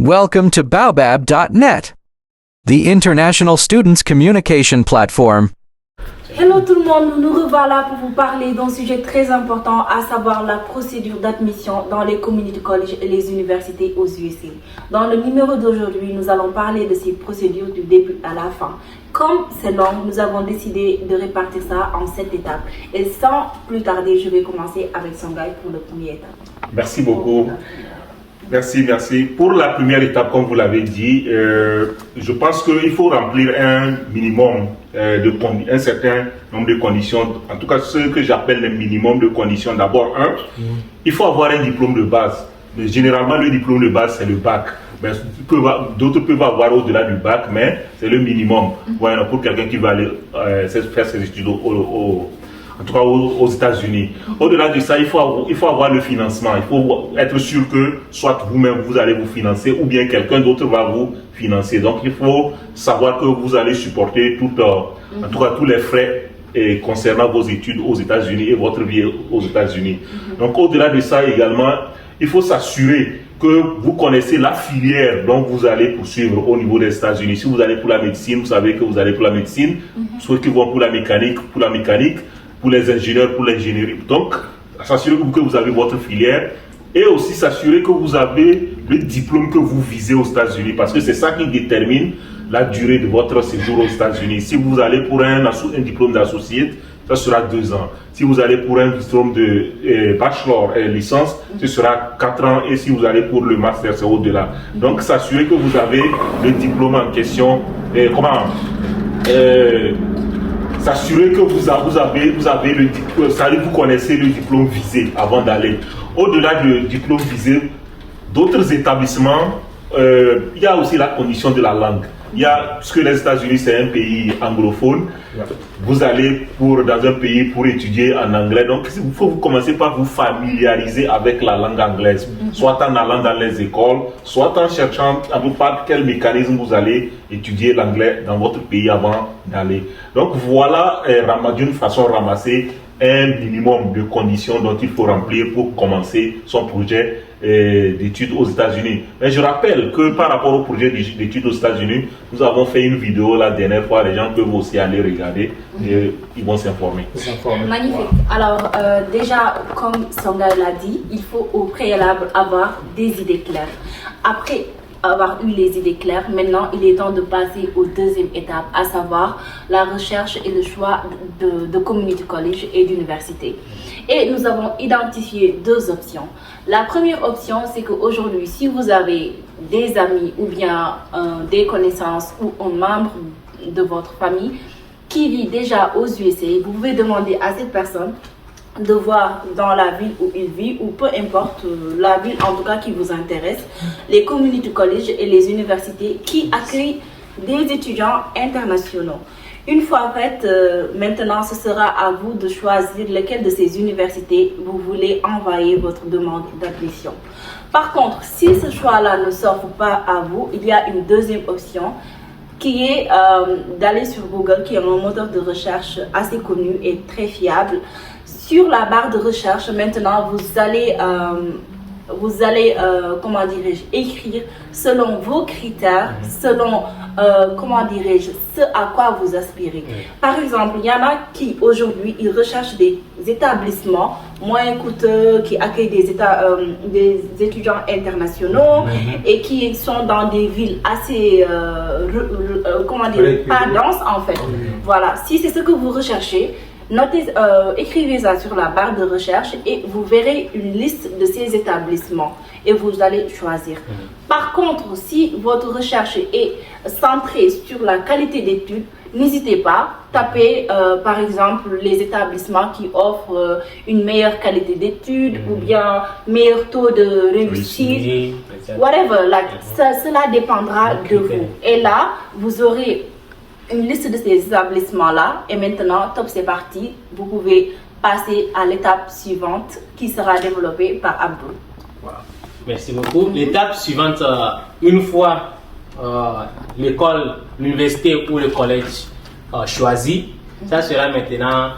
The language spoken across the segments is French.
Welcome to Baobab.net, the international students communication platform. Hello tout le monde, nous revoilà pour vous parler d'un sujet très important, à savoir la procédure d'admission dans les community colleges et les universités aux USA. Dans le numéro d'aujourd'hui, nous allons parler de ces procédures du début à la fin. Comme c'est long, nous avons décidé de répartir ça en 7 étapes. Et sans plus tarder, je vais commencer avec Songai pour la première étape. Merci beaucoup. Merci. Pour la première étape, comme vous l'avez dit, je pense qu'il faut remplir un minimum, un certain nombre de conditions. En tout cas, ce que j'appelle le minimum de conditions. D'abord, il faut avoir un diplôme de base. Mais généralement, le diplôme de base, c'est le bac. D'autres peuvent avoir au-delà du bac, mais c'est le minimum. Voilà, pour quelqu'un qui va aller faire ses études en tout cas aux États-Unis. Au-delà de ça, il faut avoir le financement. Il faut être sûr que soit vous-même vous allez vous financer ou bien quelqu'un d'autre va vous financer. Donc il faut savoir que vous allez supporter en tout cas tous les frais concernant vos études aux États-Unis et votre vie aux États-Unis. Donc au-delà de ça également, il faut s'assurer que vous connaissez la filière dont vous allez poursuivre au niveau des États-Unis. Si vous allez pour la médecine, vous savez que vous allez pour la médecine. Ceux qui vont pour la mécanique, pour les ingénieurs, pour l'ingénierie. Donc, s'assurer que vous avez votre filière et aussi s'assurer que vous avez le diplôme que vous visez aux États-Unis parce que c'est ça qui détermine la durée de votre séjour aux États-Unis. Si vous allez pour un diplôme d'associé, ça sera 2 ans. Si vous allez pour un diplôme de bachelor et licence, ce sera 4 ans. Et si vous allez pour le master, c'est au-delà. Donc, s'assurer que vous avez le diplôme en question. S'assurer que vous avez le diplôme, vous connaissez le diplôme visé avant d'aller. Au-delà du diplôme visé, d'autres établissements, il y a aussi la condition de la langue. Puisque les États-Unis c'est un pays anglophone, vous allez dans un pays pour étudier en anglais, donc il faut commencer par vous familiariser avec la langue anglaise, soit en allant dans les écoles, soit en cherchant par quel mécanisme vous allez étudier l'anglais dans votre pays avant d'aller. Donc voilà, d'une façon ramassée, un minimum de conditions dont il faut remplir pour commencer son projet d'études aux États-Unis. Mais je rappelle que par rapport au projet d'études aux États-Unis, nous avons fait une vidéo la dernière fois, les gens peuvent aussi aller regarder et ils vont s'informer. Magnifique. Alors déjà, comme Songai l'a dit, il faut au préalable avoir des idées claires. Après avoir eu les idées claires, maintenant il est temps de passer aux deuxième étape, à savoir la recherche et le choix de community college et d'université. Et nous avons identifié 2 options. La première option, c'est qu'aujourd'hui, si vous avez des amis ou bien des connaissances ou un membre de votre famille qui vit déjà aux USA, vous pouvez demander à cette personne de voir dans la ville où il vit, ou peu importe la ville en tout cas qui vous intéresse, les community colleges et les universités qui accueillent des étudiants internationaux. Une fois fait, maintenant ce sera à vous de choisir lequel de ces universités vous voulez envoyer votre demande d'admission. Par contre, si ce choix-là ne s'offre pas à vous, il y a une deuxième option qui est d'aller sur Google, qui est un moteur de recherche assez connu et très fiable. Sur la barre de recherche, maintenant, vous allez écrire selon vos critères, selon, ce à quoi vous aspirez. Par exemple, il y en a qui, aujourd'hui, ils recherchent des établissements moins coûteux, qui accueillent des étudiants internationaux et qui sont dans des villes assez, pas denses, en fait. Voilà, si c'est ce que vous recherchez, écrivez ça sur la barre de recherche et vous verrez une liste de ces établissements et vous allez choisir. Par contre, si votre recherche est centrée sur la qualité d'études, n'hésitez pas, tapez par exemple les établissements qui offrent une meilleure qualité d'études ou bien meilleur taux de réussite, whatever, cela dépendra de vous. Et là, vous aurez une liste de ces établissements-là. Et maintenant, top, c'est parti. Vous pouvez passer à l'étape suivante qui sera développée par Abdul. Voilà. Merci beaucoup. L'étape suivante, une fois l'école, l'université ou le collège choisi, ça sera maintenant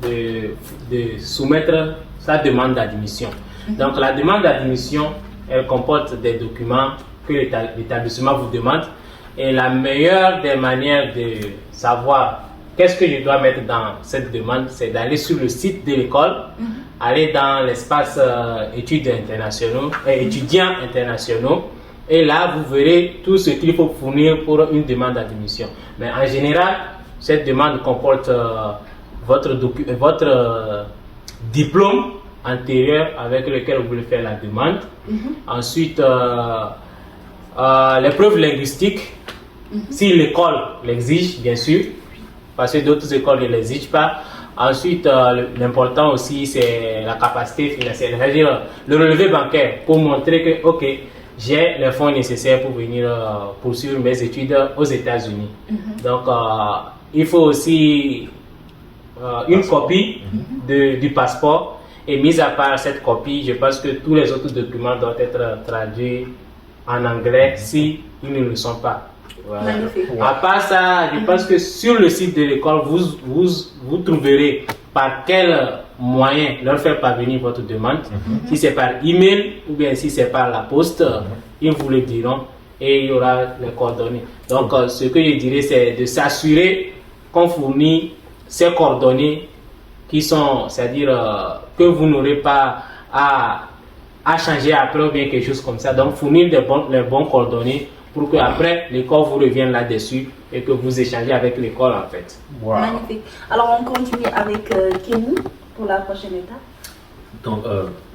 de soumettre sa demande d'admission. Donc la demande d'admission, elle comporte des documents que l'établissement vous demande. Et la meilleure des manières de savoir qu'est-ce que je dois mettre dans cette demande, c'est d'aller sur le site de l'école, aller dans l'espace étudiants internationaux, et là vous verrez tout ce qu'il faut fournir pour une demande d'admission. Mais en général, cette demande comporte votre diplôme antérieur avec lequel vous voulez faire la demande. Ensuite, les preuves linguistiques, si l'école l'exige, bien sûr, parce que d'autres écoles ne l'exigent pas. Ensuite, l'important aussi, c'est la capacité financière, c'est-à-dire le relevé bancaire pour montrer que, ok, j'ai les fonds nécessaires pour venir poursuivre mes études aux États-Unis. Donc, il faut aussi une copie du passeport. Et mis à part cette copie, je pense que tous les autres documents doivent être traduits en anglais si ils ne le sont pas. Voilà. À part ça, je pense que sur le site de l'école, vous trouverez par quel moyen leur faire parvenir votre demande. Si c'est par email ou bien si c'est par la poste, ils vous le diront et il y aura les coordonnées. Donc, ce que je dirais, c'est de s'assurer qu'on fournit ces coordonnées qui sont, c'est-à-dire que vous n'aurez pas à changer après ou bien quelque chose comme ça. Donc, fournir les bons coordonnées pour qu'après, l'école vous revienne là-dessus et que vous échangez avec l'école en fait. Wow. Magnifique. Alors, on continue avec Kenny pour la prochaine étape. Donc,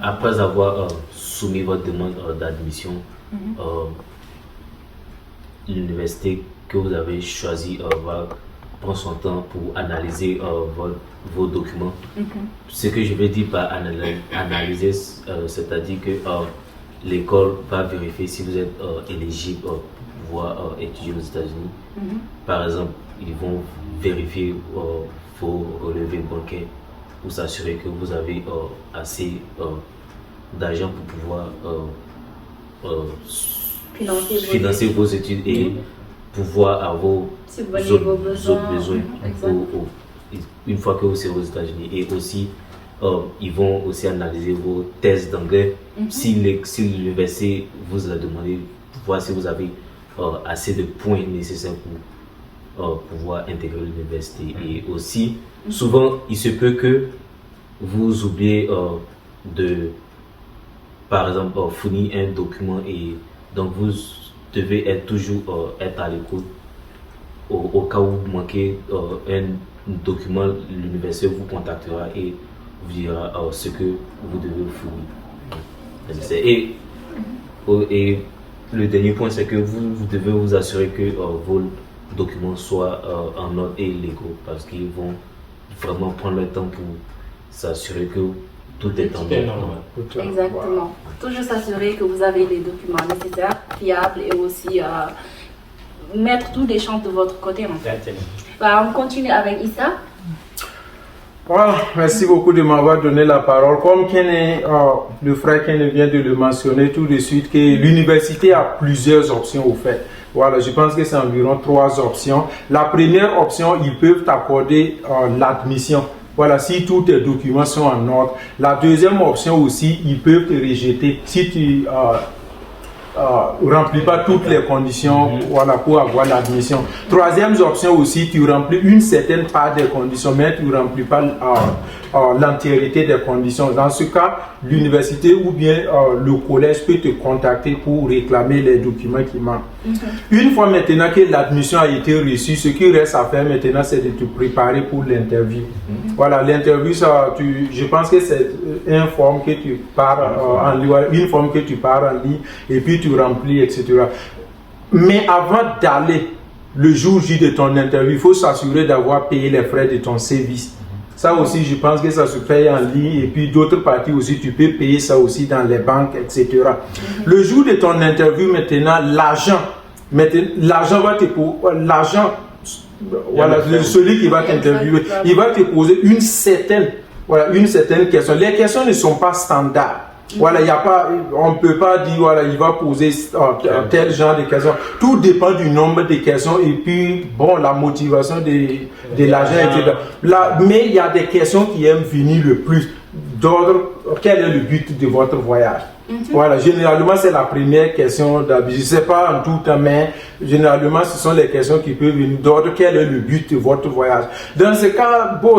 après avoir soumis votre demande d'admission, l'université que vous avez choisie va prendre son temps pour analyser vos documents. Ce que je veux dire par analyser, c'est-à-dire que l'école va vérifier si vous êtes éligible pour pouvoir étudier aux États-Unis. Par exemple, ils vont vérifier vos relevés bancaires pour s'assurer que vous avez assez d'argent pour pouvoir financer vos études et pouvoir avoir vos besoins une fois que vous serez aux États-Unis. Et aussi, ils vont aussi analyser vos tests d'anglais. Si l'université vous a demandé pour voir si vous avez assez de points nécessaires pour pouvoir intégrer l'université. Et aussi, souvent, il se peut que vous oubliez de, par exemple, fournir un document et donc vous devez toujours être à l'écoute au cas où vous manquez un document, l'université vous contactera et vous dira ce que vous devez fournir. Et le dernier point, c'est que vous devez vous assurer que vos documents soient en ordre et légaux, parce qu'ils vont vraiment prendre le temps pour s'assurer que tout est en ordre. Exactement. Toujours s'assurer que vous avez les documents nécessaires, fiables et aussi mettre toutes les chances de votre côté. En fait. On continue avec Issa. Voilà, merci beaucoup de m'avoir donné la parole. Comme le frère Ken vient de le mentionner tout de suite, que l'université a plusieurs options au fait. Voilà, je pense que c'est environ 3 options. La première option, ils peuvent t'accorder l'admission. Voilà, si tous tes documents sont en ordre. La deuxième option aussi, ils peuvent te rejeter si tu remplis pas toutes les conditions voilà, pour avoir l'admission. Troisième option aussi, tu remplis une certaine part des conditions, mais tu ne remplis pas l'entièreté des conditions. Dans ce cas, l'université ou bien le collège peut te contacter pour réclamer les documents qui manquent. Une fois maintenant que l'admission a été reçue, ce qui reste à faire maintenant, c'est de te préparer pour l'interview. Voilà, l'interview, je pense que c'est une forme que tu pars en ligne, une forme que tu pars en ligne et puis tu remplis, etc. Mais avant d'aller le jour J de ton interview, il faut s'assurer d'avoir payé les frais de ton service. Ça aussi, je pense que ça se paye en ligne et puis d'autres parties aussi, tu peux payer ça aussi dans les banques, etc. Le jour de ton interview, maintenant, l'argent va te voilà, celui qui va t'interviewer, il va te poser une certaine question. Les questions ne sont pas standards. Voilà, on ne peut pas dire, voilà, il va poser tel genre de questions. Tout dépend du nombre de questions et puis, bon, la motivation de l'agent, etc. Mais il y a des questions qui aiment venir le plus d'ordre, quel est le but de votre voyage? Voilà, généralement c'est la première question d'habitude. Je ne sais pas en tout temps, mais généralement ce sont les questions qui peuvent venir d'ordre. Quel est le but de votre voyage? Dans ce cas, bon,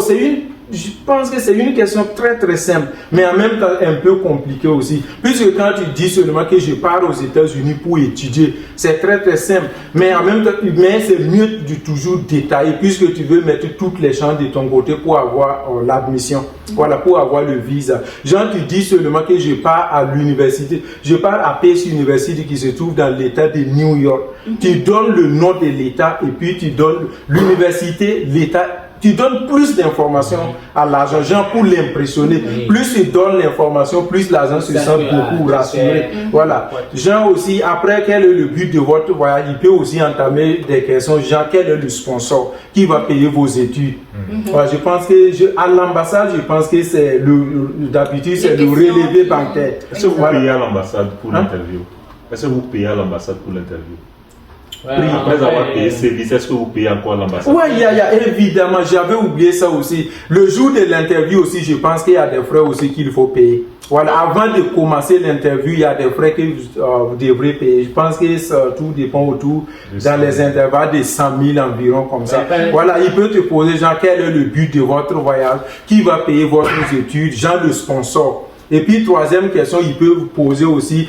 je pense que c'est une question très très simple, mais en même temps un peu compliquée aussi. Puisque quand tu dis seulement que je pars aux États-Unis pour étudier, c'est très très simple. Mais en même temps, c'est mieux de toujours détailler, puisque tu veux mettre toutes les chances de ton côté pour avoir l'admission. Voilà, pour avoir le visa. Genre, tu dis seulement que je pars à l'université. Je pars à Pace University qui se trouve dans l'État de New York. Tu donnes le nom de l'État et puis tu donnes l'université, l'État. Tu donnes plus d'informations à l'agent, genre pour l'impressionner. Plus tu donnes l'information, plus l'agent se sent beaucoup rassuré. Voilà. Genre aussi, après, quel est le but de votre voyage? Il peut aussi entamer des questions, genre quel est le sponsor qui va payer vos études? Voilà, je pense que à l'ambassade, je pense que c'est d'habitude, c'est le relevé bancaire. Est-ce que vous payez à l'ambassade pour l'interview? Est-ce que vous payez à l'ambassade pour l'interview? Après avoir payé service, est-ce que vous payez encore à l'ambassade? Oui, évidemment, j'avais oublié ça aussi. Le jour de l'interview aussi, je pense qu'il y a des frais aussi qu'il faut payer. Voilà, avant de commencer l'interview, il y a des frais que vous devrez payer. Je pense que ça, tout dépend autour dans les intervalles de 100 000 environ comme ça. Voilà, il peut te poser, genre, quel est le but de votre voyage? Qui va payer votre études? Genre, le sponsor. Et puis, troisième question, il peut vous poser aussi,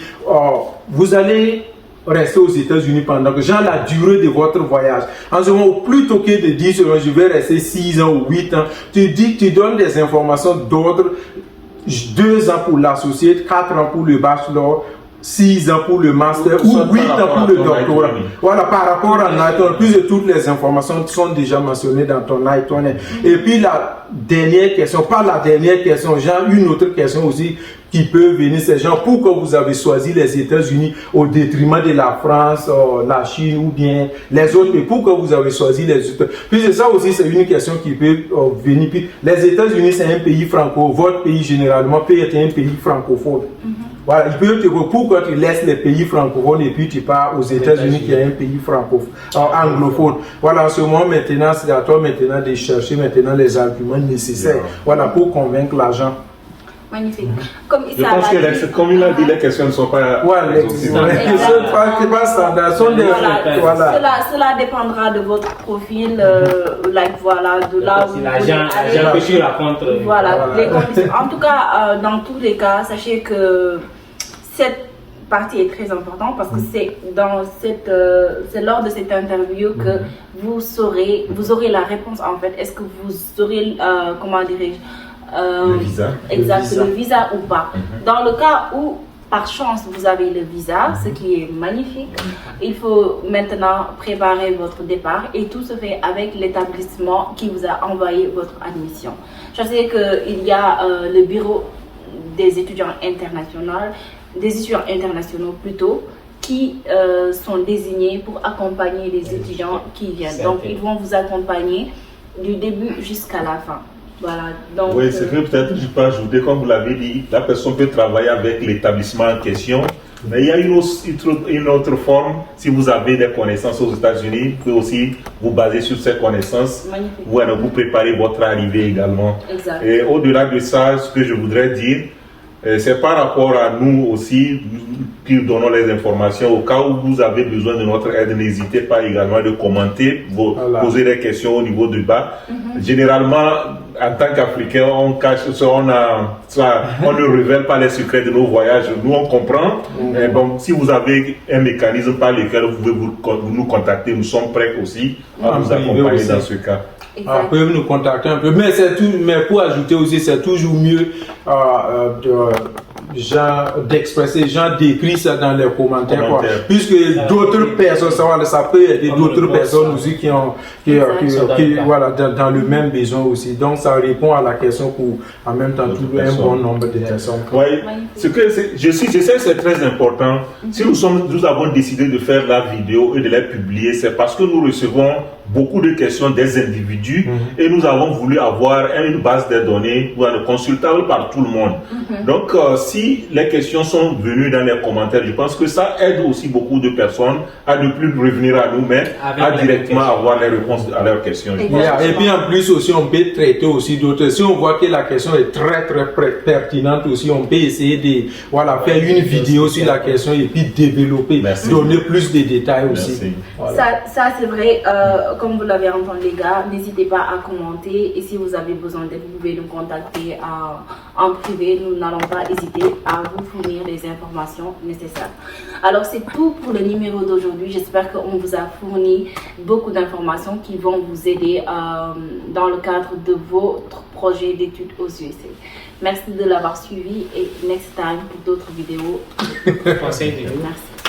vous allez rester aux États-Unis pendant que, genre, la durée de votre voyage. En ce moment, plutôt que de dire, je vais rester 6 ans ou 8 ans, tu donnes des informations d'ordre 2 ans pour l'associé, 4 ans pour le bachelor, 6 ans pour le master ou 8 ans pour le doctorat. Voilà, par rapport à Nighton, plus de toutes les informations sont déjà mentionnées dans ton Nighton. Et puis la dernière question, pas la dernière question, genre une autre question aussi qui peut venir, c'est genre pourquoi vous avez choisi les États-Unis au détriment de la France, la Chine ou bien les autres, mais pourquoi vous avez choisi les États-Unis? Puis ça aussi, c'est une question qui peut venir. Puis les États-Unis, c'est un pays francophone, votre pays généralement peut être un pays francophone. Voilà, il peut te dire pourquoi tu laisses les pays francophones et puis tu pars aux États-Unis qui est un pays francophone, anglophone. Voilà, en ce moment maintenant, c'est à toi maintenant de chercher maintenant les arguments nécessaires. Voilà, pour convaincre l'agent. Magnifique. Comme Je pense que, comme il a dit, les questions ne sont pas. Ouais, les questions ne sont pas standards. Cela dépendra de votre profil, voilà, de là où l'agent que tu rencontres. Voilà, les conditions. En tout cas, dans tous les cas, sachez que cette partie est très importante parce que c'est lors de cette interview que vous aurez la réponse en fait. Est-ce que vous aurez, comment dirais-je, le visa. Exact, le visa ou pas. Dans le cas où, par chance, vous avez le visa, ce qui est magnifique, il faut maintenant préparer votre départ et tout se fait avec l'établissement qui vous a envoyé votre admission. Je sais qu'il y a le bureau des étudiants internationaux plutôt, qui sont désignés pour accompagner les étudiants qui viennent. Donc, ils vont vous accompagner du début jusqu'à la fin. Voilà, donc, oui, c'est que peut-être je peux ajouter, comme vous l'avez dit, la personne peut travailler avec l'établissement en question. Mais il y a une autre forme. Si vous avez des connaissances aux États-Unis, vous pouvez aussi vous baser sur ces connaissances. Vous préparez votre arrivée également. Exact. Et au-delà de ça, ce que je voudrais dire, c'est par rapport à nous aussi qui donnons les informations. Au cas où vous avez besoin de notre aide, n'hésitez pas également de commenter, poser des questions au niveau du bas. Généralement, en tant qu'Africain, on cache, on ne révèle pas les secrets de nos voyages. Nous, on comprend. Et bon, si vous avez un mécanisme par lequel vous pouvez nous contacter, nous sommes prêts aussi à vous accompagner dans ce cas. Peuvent nous contacter un peu, mais pour ajouter aussi, c'est toujours mieux d'expresser, d'écrire ça dans les commentaires. Quoi. Puisque d'autres personnes, ça peut aider d'autres personnes aussi qui ont voilà, dans le même besoin aussi. Donc ça répond à la question pour en même temps tout un bon nombre de personnes. Oui, je sais que c'est très important. Si nous avons décidé de faire la vidéo et de la publier, c'est parce que nous recevons beaucoup de questions des individus et nous avons voulu avoir une base de données consultable par tout le monde. Donc si si les questions sont venues dans les commentaires, je pense que ça aide aussi beaucoup de personnes à ne plus revenir à nous, mais Avec à les directement questions. avoir les réponses à leurs questions. je pense. Yeah. Et puis en plus aussi, on peut traiter aussi d'autres. Si on voit que la question est très pertinente aussi, on peut essayer de faire une vidéo sur la question et puis développer, Merci. donner plus de détails aussi. Merci. Voilà. Ça c'est vrai, comme vous l'avez entendu les gars, n'hésitez pas à commenter et si vous avez besoin d'aide, vous pouvez nous contacter en privé. Nous n'allons pas hésiter à vous fournir les informations nécessaires. Alors c'est tout pour le numéro d'aujourd'hui. J'espère qu'on vous a fourni beaucoup d'informations qui vont vous aider dans le cadre de votre projet d'études aux USA. Merci de l'avoir suivi et next time pour d'autres vidéos. Conseil de Merci.